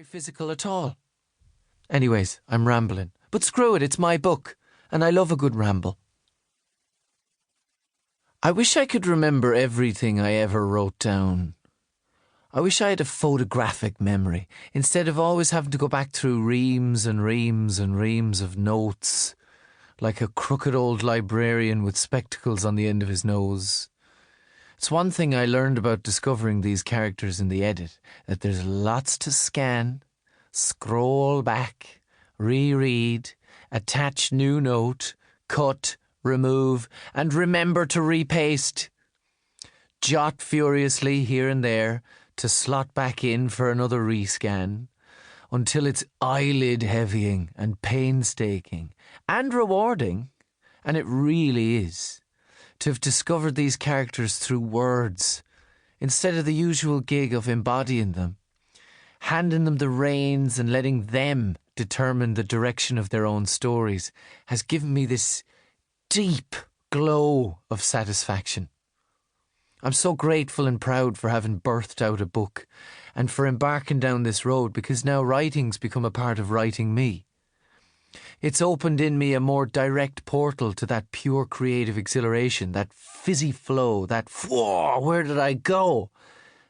very physical at all. Anyways, I'm rambling. But screw it, it's my book, and I love a good ramble. I wish I could remember everything I ever wrote down. I wish I had a photographic memory, instead of always having to go back through reams and reams and reams of notes, like a crooked old librarian with spectacles on the end of his nose. It's one thing I learned about discovering these characters in the edit, that there's lots to scan, scroll back, reread, attach new note, cut, remove, and remember to repaste. Jot furiously here and there to slot back in for another rescan, until it's eyelid-heavying and painstaking and rewarding, and it really is, to have discovered these characters through words, instead of the usual gig of embodying them, handing them the reins and letting them determine the direction of their own stories, has given me this deep glow of satisfaction. I'm so grateful and proud for having birthed out a book and for embarking down this road, because now writing's become a part of writing me. It's opened in me a more direct portal to that pure creative exhilaration, that fizzy flow, that whoa, where did I go?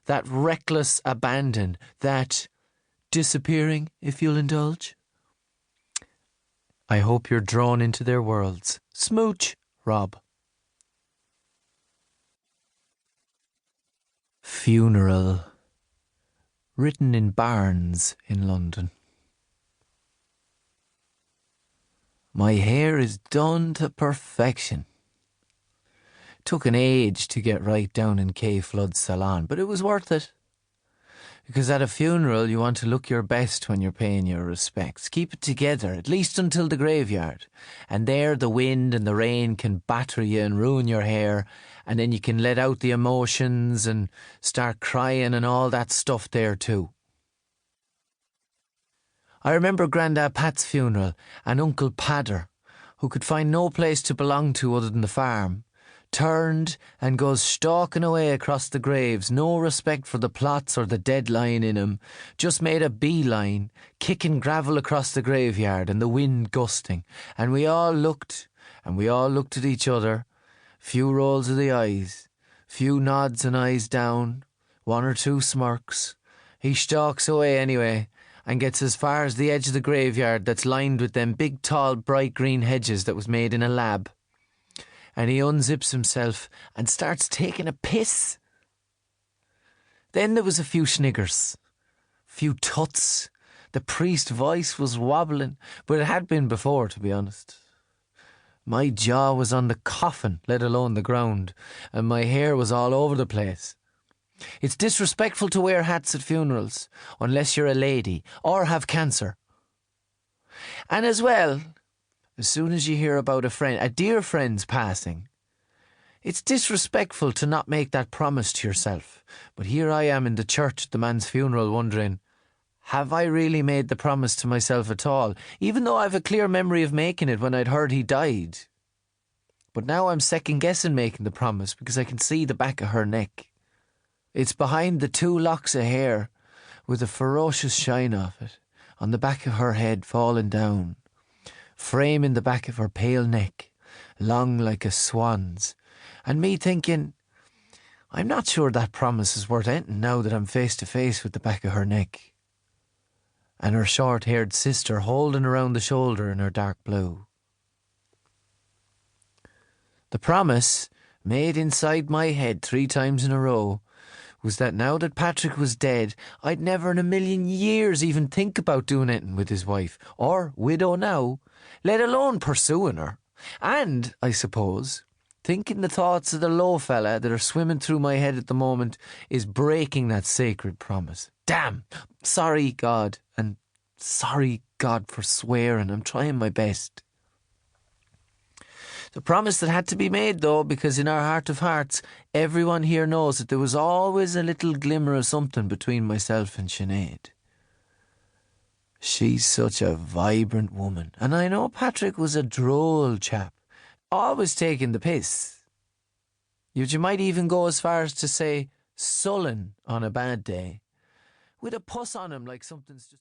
That reckless abandon, that disappearing, if you'll indulge. I hope you're drawn into their worlds. Smooch, Rob. Funeral. Written in Barnes in London. My hair is done to perfection. Took an age to get right down in K. Flood's salon, but it was worth it. Because at a funeral you want to look your best when you're paying your respects. Keep it together, at least until the graveyard. And there the wind and the rain can batter you and ruin your hair, and then you can let out the emotions and start crying and all that stuff there too. I remember Grandad Pat's funeral and Uncle Padder, who could find no place to belong to other than the farm, turned and goes stalking away across the graves, no respect for the plots or the deadline in him, just made a beeline, kicking gravel across the graveyard and the wind gusting, and we all looked at each other, few rolls of the eyes, few nods and eyes down, one or two smirks. He stalks away anyway, and gets as far as the edge of the graveyard that's lined with them big tall bright green hedges that was made in a lab. And he unzips himself and starts taking a piss. Then there was a few sniggers, few tuts. The priest's voice was wobbling, but it had been before, to be honest. My jaw was on the coffin, let alone the ground, and my hair was all over the place. It's disrespectful to wear hats at funerals, unless you're a lady or have cancer. And as well, as soon as you hear about a dear friend's passing, it's disrespectful to not make that promise to yourself. But here I am in the church at the man's funeral wondering, have I really made the promise to myself at all, even though I've a clear memory of making it when I'd heard he died? But now I'm second-guessing making the promise because I can see the back of her neck. It's behind the 2 locks of hair, with a ferocious shine off it, on the back of her head falling down, framing the back of her pale neck, long like a swan's, and me thinking, I'm not sure that promise is worth anything now that I'm face to face with the back of her neck, and her short-haired sister holding around the shoulder in her dark blue. The promise, made inside my head 3 times in a row, was that now that Patrick was dead, I'd never in a million years even think about doing anything with his wife, or widow now, let alone pursuing her. And, I suppose, thinking the thoughts of the low fella that are swimming through my head at the moment is breaking that sacred promise. Damn! Sorry, God, and sorry, God, for swearing. I'm trying my best. The promise that had to be made, though, because in our heart of hearts, everyone here knows that there was always a little glimmer of something between myself and Sinead. She's such a vibrant woman, and I know Patrick was a droll chap, always taking the piss. You might even go as far as to say sullen on a bad day, with a puss on him like something's just...